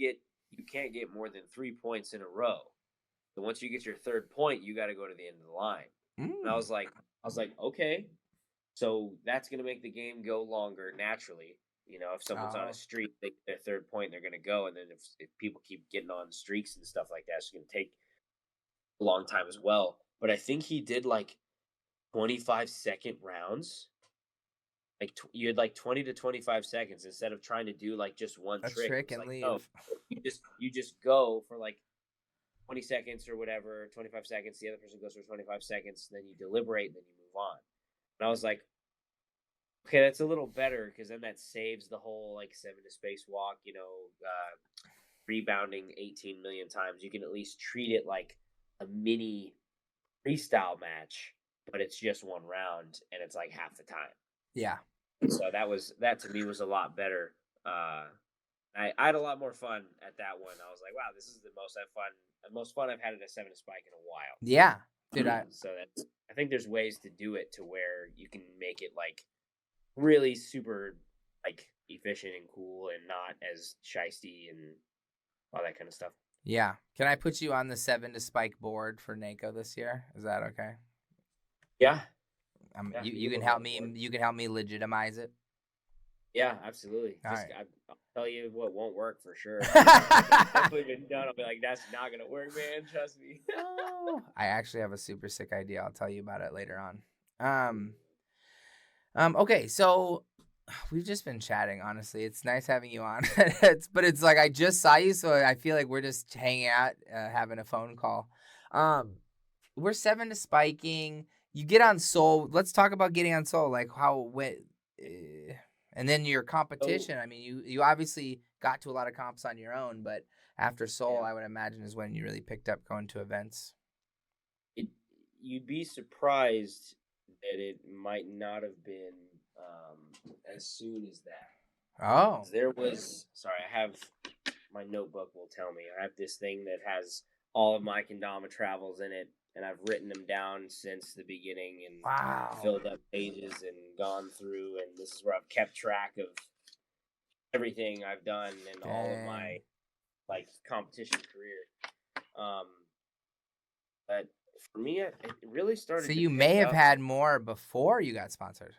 can't get more than 3 points in a row. So once you get your third point, you got to go to the end of the line. And I was like, okay. So that's gonna make the game go longer naturally. If someone's on a Oh, streak, their third point, they're gonna go, and then if people keep getting on streaks and stuff like that, it's gonna take a long time as well. But I think he did like 25-second rounds. Like you had like 20 to 25 seconds instead of trying to do like just one a trick. It trick was and like, no, leave. you just go for like 20 seconds or whatever, 25 seconds. The other person goes for 25 seconds, then you deliberate, and then you move on. And I was like, okay, that's a little better because then that saves the whole like 7 to space walk, rebounding 18 million times. You can at least treat it like a mini freestyle match, but it's just one round and it's like half the time. Yeah. So that to me was a lot better. I had a lot more fun at that one. I was like, wow, this is the most fun I've had at a 7 spike in a while. Yeah. Dude, So I think there's ways to do it to where you can make it like really super like efficient and cool and not as shisty and all that kind of stuff. yeah. Can I put you on the 7 to spike board for NACO this year? Is that okay? Yeah, yeah, You can put me help on me. board. You can help me legitimize it. Yeah, absolutely. All Just right. I'll tell you what won't work for sure. Definitely been done. I'll be like, that's not gonna work, man. Trust me. Oh, I actually have a super sick idea. I'll tell you about it later on. Okay, so we've just been chatting. Honestly, it's nice having you on. But it's like I just saw you, so I feel like we're just hanging out, having a phone call. Um, we're 7 to spiking. You get on Soul. Let's talk about getting on Soul. Like uh, and then your So competition. I mean, you obviously got to a lot of comps on your own, but after Soul, yeah, I would imagine is when you really picked up going to events. it, you'd be surprised that it might not have been as soon as that. Oh, There was, sorry, I have my notebook will tell me. I have this thing that has all of my kendama travels in it, and I've written them down since the beginning and wow. filled up pages and gone through. And this is where I've kept track of everything I've done and all of my Dang. like competition career. Um, but for me, it really So started to you may pick have up. had more before you got sponsored.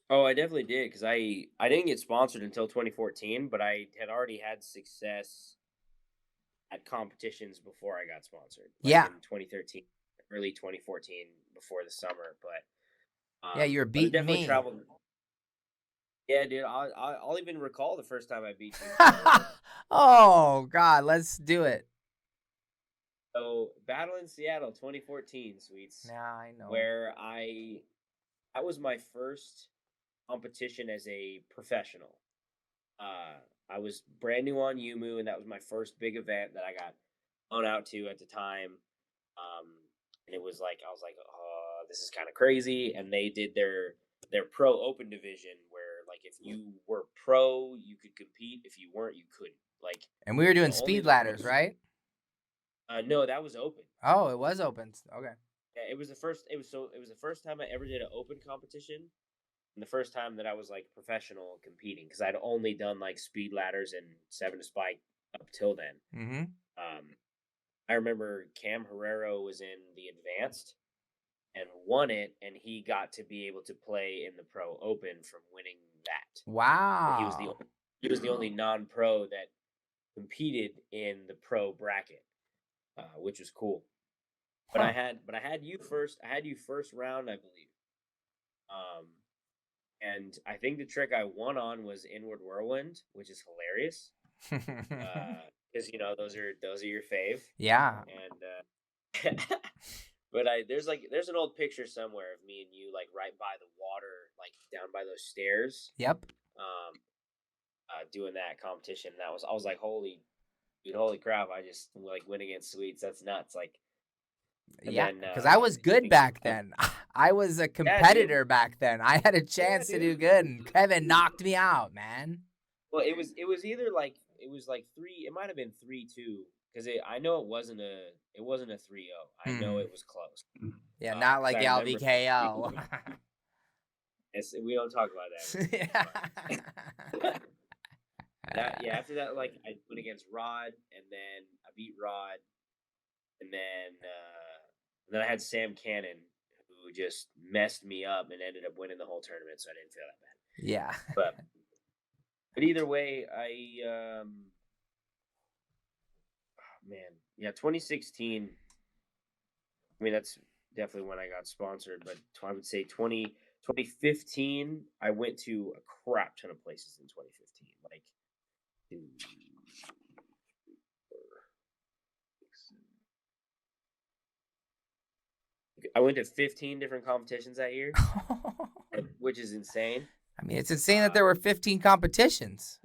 Oh, I definitely did because I didn't get sponsored until 2014, but I had already had success at competitions before I got sponsored, like Yeah. in 2013, early 2014, before the summer. Yeah, you were But it beating definitely me. traveled. Yeah, dude, I'll even recall the first time I beat you. So Oh God, let's do it. so Battle in Seattle, 2014, sweets, Now I know. where that was my first competition as a professional. Uh, I was brand new on Yumu, and that was my first big event that I got flown out to at the time. Um, and it was like I was like, oh, this is kind of crazy. And they did their pro open division where like if you were pro, you could compete. If you weren't, you couldn't. Like And we were doing only speed the ladders, pros. right? No, that was open. Oh, it was open. Okay. Yeah, it was the first. It was the first time I ever did an open competition, and the first time that I was like professional competing because I'd only done like speed ladders and 7 to spike up till then. Mm-hmm. Um, I remember Cam Herrero was in the advanced and won it, and he got to be able to play in the Pro Open from winning that. And Wow. he was the only non-pro that competed in the pro bracket, which was cool. Huh. But I had you first. I had you first round, I believe. Um, and I think the trick I won on was inward whirlwind, which is hilarious. Because those are your fave, Yeah. and but there's an old picture somewhere of me and you like right by the water, like down by those stairs, Yep. um, doing that competition. I was like, holy dude, holy crap! I just like went against Sweets. That's nuts. Like, and Yeah, then because I was good back I, then. I was a yeah, dude, competitor back then. I had a yeah, chance to do dude. good, and Kevin knocked me out, man. Well, it was either like it was like three. It might have been 3-2 because I know it wasn't a 3-0. I know Hmm. it was close. Yeah, not Because like I remember LVKO. we don't talk about that anymore. Yeah. It's fine. That yeah. After that, like I went against Rod, and then I beat Rod, and then I had Sam Cannon, who just messed me up and ended up winning the whole tournament. So I didn't feel that bad. Yeah. But either way, man, yeah, 2016. I mean, that's definitely when I got sponsored, but I would say 2015, I went to a crap ton of places in 2015. Like, I went to 15 different competitions that year, which is insane. I mean, it's insane that Uh, there were 15 competitions.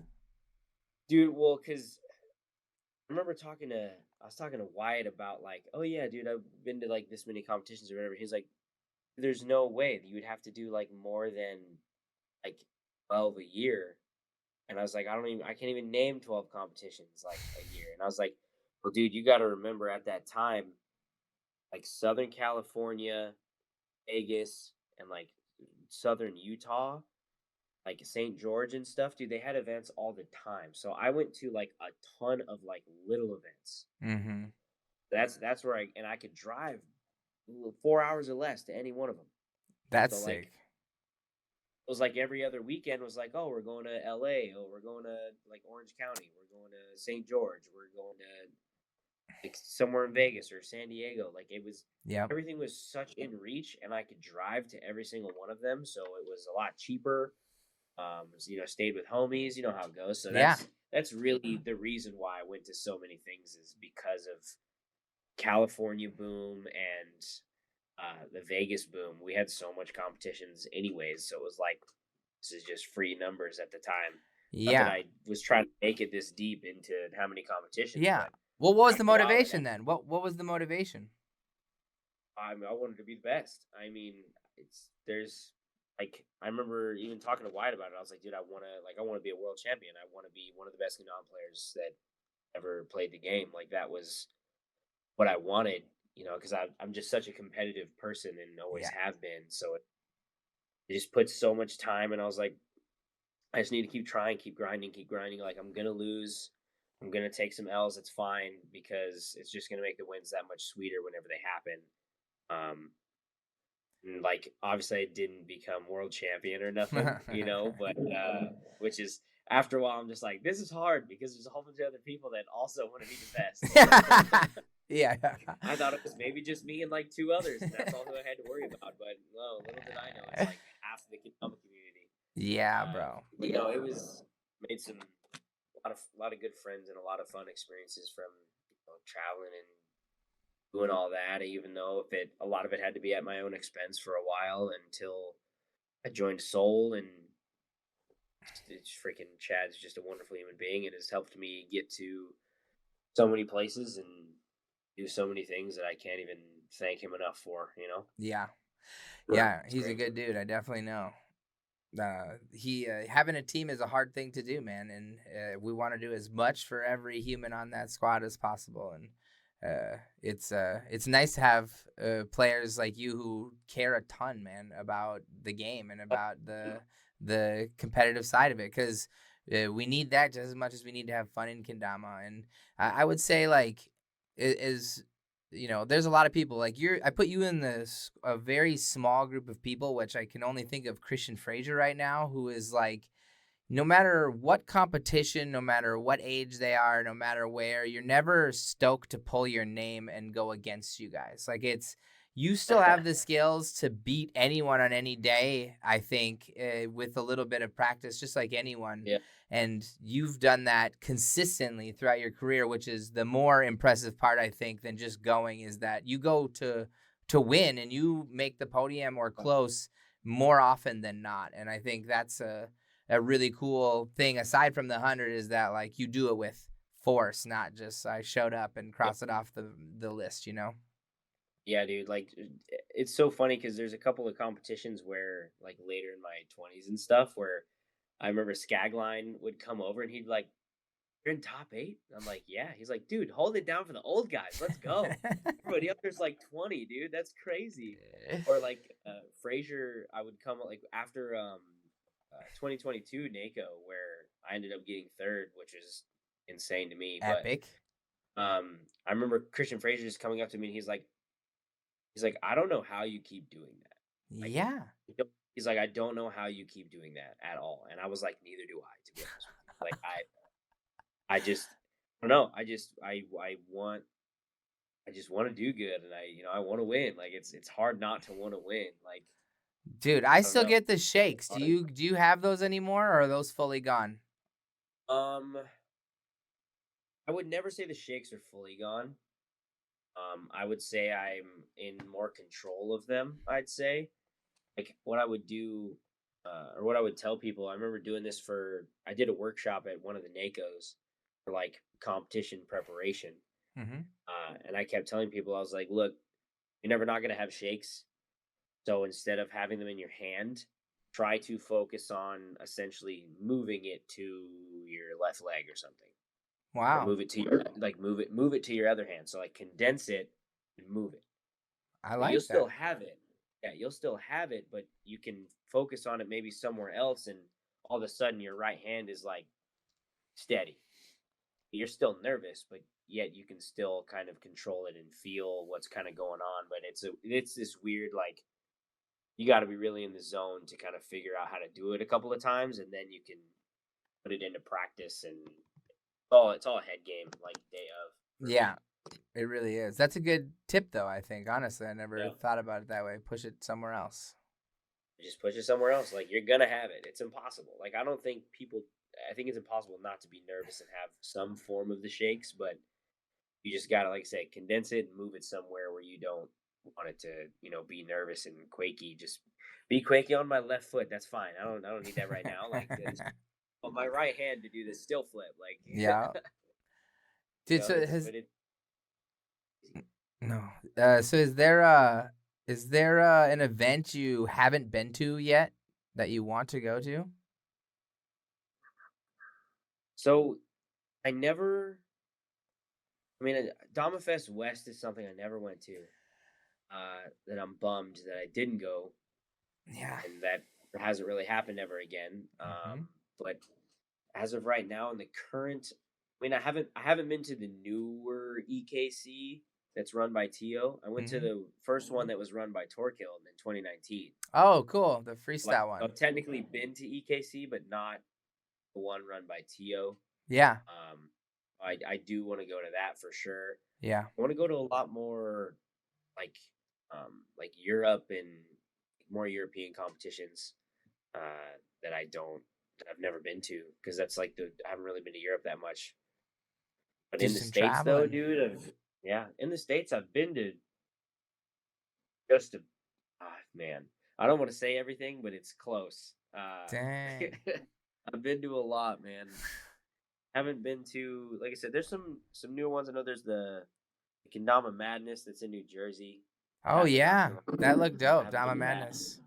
dude, well, because I remember I was talking to Wyatt about like, oh yeah, dude, I've been to like this many competitions or whatever. He's like, there's no way that you would have to do like more than like 12 a year. And I was like, I can't even name 12 competitions like a year. And I was like, well, dude, you got to remember at that time, like Southern California, Vegas, and like Southern Utah, like St. George and stuff, dude, they had events all the time. So I went to like a ton of like little events. Mm-hmm. That's where I could drive 4 hours or less to any one of them. That's So like sick. it was like every other weekend was like, oh, we're going to LA, oh, we're going to like Orange County, we're going to St. George, we're going to like somewhere in Vegas or San Diego. Like it was Yep. everything was such in reach, and I could drive to every single one of them, so it was a lot cheaper. Stayed with homies, you know how it goes. So Yeah. that's really the reason why I went to so many things is because of California boom and the Vegas boom. We had so much competitions anyways, so it was like this is just free numbers at the time. Not that Yeah. I was trying to make it this deep into how many competitions, Yeah. but Well, what was the after a while, motivation then? What was the motivation? I wanted to be the best. I mean, it's there's like I remember even talking to White about it. I was like, dude, I want to be a world champion. I want to be one of the best non players that ever played the game. Like that was what I wanted, because I'm just such a competitive person and always Yeah. have been. So it just put so much time, and I was like, I just need to keep trying, keep grinding, keep grinding. Like I'm gonna lose. I'm gonna take some L's. It's fine because it's just gonna make the wins that much sweeter whenever they happen. Um, like obviously I didn't become world champion or nothing, but which is after a while I'm just like, this is hard because there's a whole bunch of other people that also want to be the best. So Yeah. I thought it was maybe just me and like two others, and that's all who I had to worry about. But no, little did I know it's like half of the Kendama community. Yeah, bro. It was made some a lot of good friends and a lot of fun experiences from traveling and doing all that, even though a lot of it had to be at my own expense for a while until I joined Soul, and it's freaking Chad's just a wonderful human being and has helped me get to so many places and do so many things that I can't even thank him enough for, Yeah. Yeah, Yeah, it's he's a great. good dude. I definitely know. He having a team is a hard thing to do, man, and we want to do as much for every human on that squad as possible. And it's nice to have players like you who care a ton, man, about the game and about the competitive side of it, because we need that just as much as we need to have fun in kendama. And I would say like is there's a lot of people like I put you in this a very small group of people, which I can only think of Christian Frazier right now, who is like, no matter what competition, no matter what age they are, no matter where, you're never stoked to pull your name and go against you guys. Like you still have the skills to beat anyone on any day, I think, with a little bit of practice, just like anyone. Yeah. And you've done that consistently throughout your career, which is the more impressive part, I think, than just going, is that you go to win and you make the podium or close more often than not. And I think that's a really cool thing aside from the 100, is that like you do it with force, not just I showed up and cross it off the list, Yeah, dude. Like, it's so funny because there's a couple of competitions where, like, later in my 20s and stuff, where I remember Skagline would come over and he'd be like, "You're in top 8?" I'm like, "Yeah." He's like, "Dude, hold it down for the old guys. Let's go." Everybody up there's like 20, dude. That's crazy. Or like Frazier, I would come like after 2022 NACO, where I ended up getting third, which is insane to me. But Epic. I remember Christian Frazier just coming up to me and he's like, I don't know how you keep doing that. Like, Yeah. you don't He's like, I don't know how you keep doing that at all. And I was like, neither do I, to be honest with you. Like I just I don't know. I just want to do good, and I want to win. Like it's hard not to want to win. Like Dude, I I don't still know. get the It's shakes. Do hard. you have those anymore, or are those fully gone? Um, I would never say the shakes are fully gone. I would say I'm in more control of them. I'd say like what I would do, or what I would tell people. I remember doing this I did a workshop at one of the NACOs for like competition preparation, Mm-hmm. and I kept telling people I was like, look, you're never not gonna have shakes. So instead of having them in your hand, try to focus on essentially moving it to your left leg or something, or Wow, move it to your move it to your other hand. So like condense it and move it. I But you'll like still that. have it. Yeah, you'll still have it, but you can focus on it maybe somewhere else, and all of a sudden your right hand is like steady. You're still nervous, but yet you can still kind of control it and feel what's kind of going on. But it's this weird like you got to be really in the zone to kind of figure out how to do it a couple of times, and then you can put it into practice. And it's all a head game, like day of for Yeah, me. it really is. That's a good tip, though. I think honestly, I never Yeah, thought about it that way. Push it somewhere else. just push it somewhere else. Like you're gonna have it. It's impossible. Like I don't think people. I think it's impossible not to be nervous and have some form of the shakes, but you just gotta, like I say, condense it and move it somewhere where you don't want it to, be nervous and quaky. Just be quaky on my left foot. That's fine. I don't need that right now. Like on my right hand to do this still flip. Like Yeah, dude. So has but it no. So is there an event you haven't been to yet that you want to go to? so I never. I mean, Dama Fest West is something I never went to. That I'm bummed that I didn't go, Yeah. and that hasn't really happened ever again. Mm-hmm. But as of right now, in the current, I mean, I haven't been to the newer EKC that's run by Tio. I went to Mm-hmm. the first one that was run by Torkill in 2019. Oh, cool. The Like freestyle one. I've technically been to EKC, but not the one run by Tio. Yeah. Um, I do want to go to that for sure. Yeah. I want to go to a lot more like like Europe and more European competitions that I've never been to, because that's like I haven't really been to Europe that much. But Do in the some states though, traveling. dude, in the states I've been to just a man. I don't want to say everything, but it's close. Dang. I've been to a lot, man. Haven't been to, like I said, there's some newer ones. I know there's the Kendama Madness that's in New Jersey. Oh Hasn't yeah, happened. that looked I dope. haven't Dama been to that. Madness.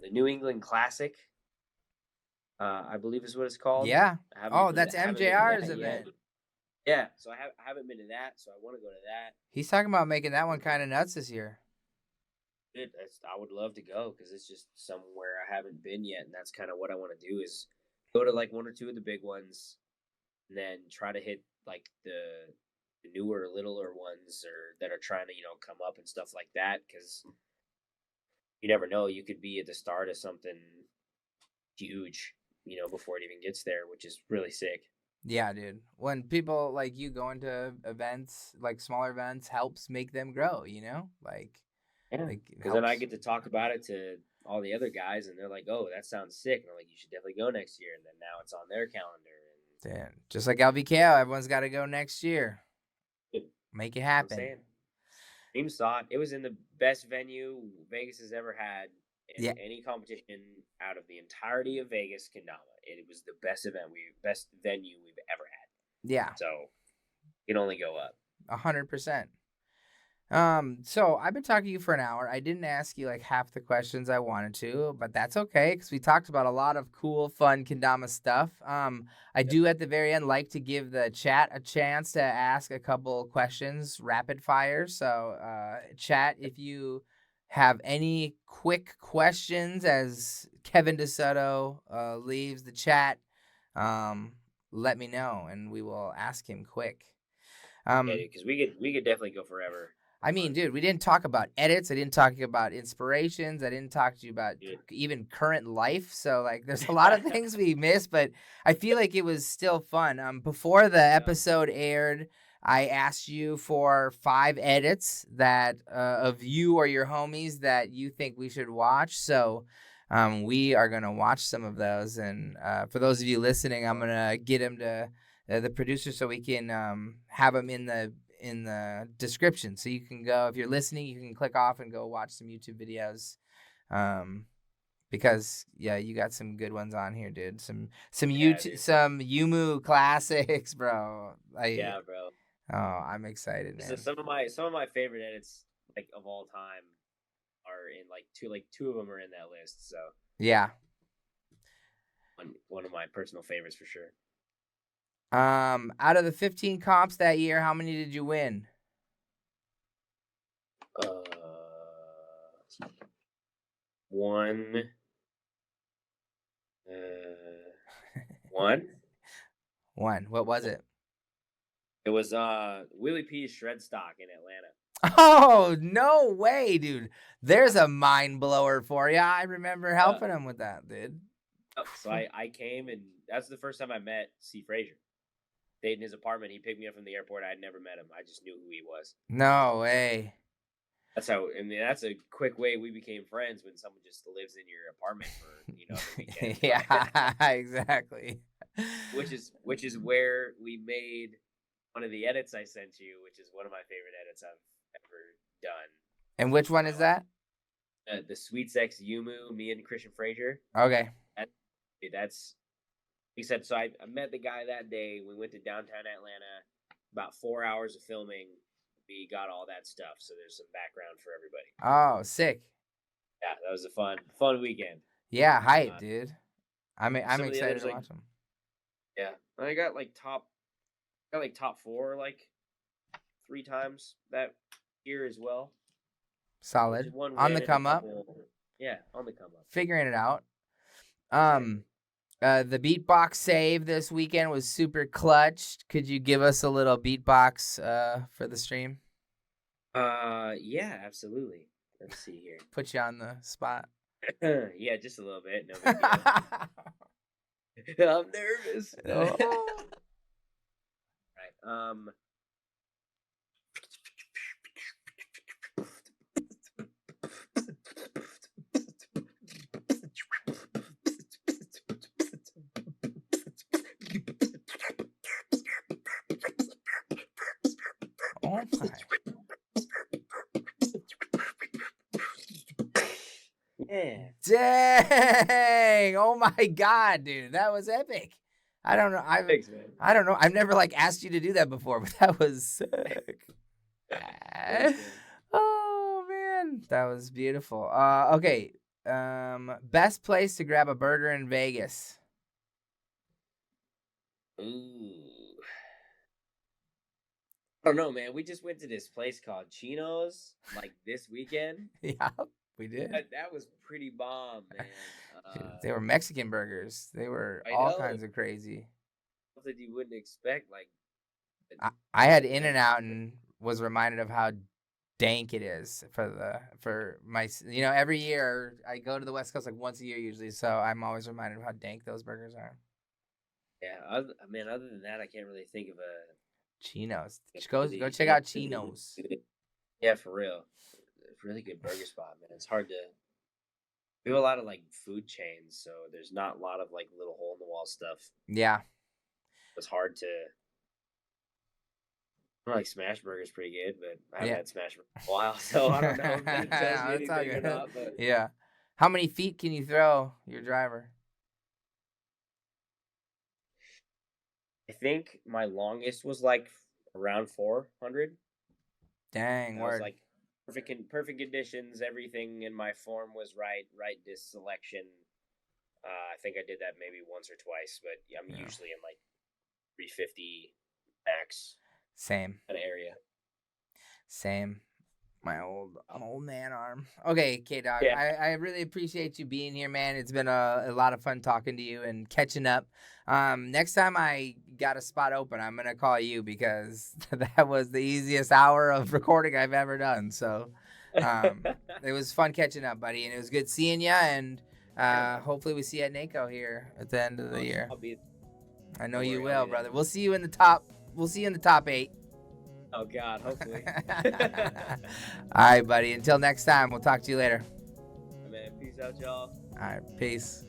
The New England Classic, I believe is what it's called. Yeah. Oh, that's I haven't been to MJR's that yet. event. Yeah, so I haven't been to that, so I want to go to that. He's talking about making that one kind of nuts this year. I would love to go because it's just somewhere I haven't been yet, and that's kind of what I want to do is go to like one or two of the big ones, and then try to hit like the newer, littler ones or that are trying to come up and stuff like that, because you never know, you could be at the start of something huge, before it even gets there, which is really sick. Yeah, dude. When people like you go into events, like smaller events, helps make them grow. Yeah, Like it because then I helps. get to talk about it to all the other guys, and they're like, "Oh, that sounds sick," and I'm like, "You should definitely go next year." And then now it's on their calendar, Damn. Just like LVKO, everyone's got to go next year. and Make it I'm happen. saying, team saw it. It was in the best venue Vegas has ever had in Yeah. any competition out of the entirety of Vegas, Kendama. It was the best venue we've ever had. Yeah. So it can only go up. 100%. So I've been talking to you for an hour. I didn't ask you like half the questions I wanted to, but that's okay because we talked about a lot of cool, fun kendama stuff. I do at the very end like to give the chat a chance to ask a couple questions, rapid fire. So, chat, if you have any quick questions as Kevin DeSoto leaves the chat, um, let me know and we will ask him quick. Yeah, Um, because we could definitely go forever. I mean, dude, we didn't talk about edits. I didn't talk about inspirations. I didn't talk to you about even current life. So, like, there's a lot of things we missed, but I feel like it was still fun. Before the episode aired, I asked you for 5 edits that of you or your homies that you think we should watch. So, we are gonna watch some of those. And for those of you listening, I'm gonna get them to the producer so we can have them in the description, so you can go, if you're listening, you can click off and go watch some YouTube videos, because you got some good ones on here, dude. Some YouTube, some Yumu classics, bro. Yeah, bro. Oh, I'm excited, man. So some of my favorite edits, like, of all time are in two of them are in that list. So yeah, one of my personal favorites for sure. Out of the 15 comps that year, how many did you win? One. One. What was it? It was Willie P's Shred Stock in Atlanta. Oh, no way, dude. There's a mind blower for you. I remember helping him with that, dude. So I came, and that's the first time I met C. Frazier. Stayed in his apartment. He picked me up from the airport. I had never met him. I just knew who he was. No way. That's how. I mean, that's a quick way we became friends, when someone just lives in your apartment for the weekend. Yeah, exactly. Which is where we made one of the edits I sent you, which is one of my favorite edits I've ever done. And which one is that? The Sweet Sex Yumu, me and Christian Frazier. Okay. That's. He said, so I met the guy that day. We went to downtown Atlanta. About 4 hours of filming. We got all that stuff. So there's some background for everybody. Oh, sick. Yeah, that was a fun weekend. Yeah, hype, dude. I'm excited to watch them. Yeah, I got top 4 3 times that year as well. Solid. On the come up. Yeah, on the come up. Figuring it out. The beatbox save this weekend was super clutch. Could you give us a little beatbox for the stream? Yeah, absolutely. Let's see here. Put you on the spot. Yeah, just a little bit. No big deal. I'm nervous. Oh. Right. Oh my. Yeah. Dang! Oh my God, dude, that was epic. I don't know. Thanks, man. I don't know. I've never asked you to do that before, but that was sick. Oh man, that was beautiful. Okay. Best place to grab a burger in Vegas. Ooh. I don't know, man. We just went to this place called Chino's this weekend. Yeah, we did. That was pretty bomb, man. They were Mexican burgers. They were all kinds of crazy. Something you wouldn't expect. I had In-N-Out and was reminded of how dank it is for my every year I go to the West Coast once a year usually, so I'm always reminded of how dank those burgers are. Yeah, other than that, I can't really think of a Chino's. Go check out Chino's. Yeah, for real. It's a really good burger spot, man. It's hard to. We have a lot of food chains, so there's not a lot of little hole in the wall stuff. Yeah, it's hard to. I like Smash Burger's pretty good, but I haven't had Smash Burger in a while, so I don't know if that tells me anything or not. But... Yeah. How many feet can you throw your driver? I think my longest was around 400. Dang, word. Was perfect conditions. Everything in my form was right disc selection. I think I did that maybe once or twice, but I'm usually in 350 max. Same. That area. Same. My old man arm. Okay, K-Dog. Yeah. I really appreciate you being here, man. It's been a lot of fun talking to you and catching up. Next time I got a spot open, I'm gonna call you because that was the easiest hour of recording I've ever done. So it was fun catching up, buddy, and it was good seeing you. And hopefully we see you at NACO here at the end of the year. I know you will, brother. We'll see you in the top. We'll see you in the top 8. Oh God, hopefully. All right, buddy. Until next time, we'll talk to you later. Man, peace out, y'all. All right, peace.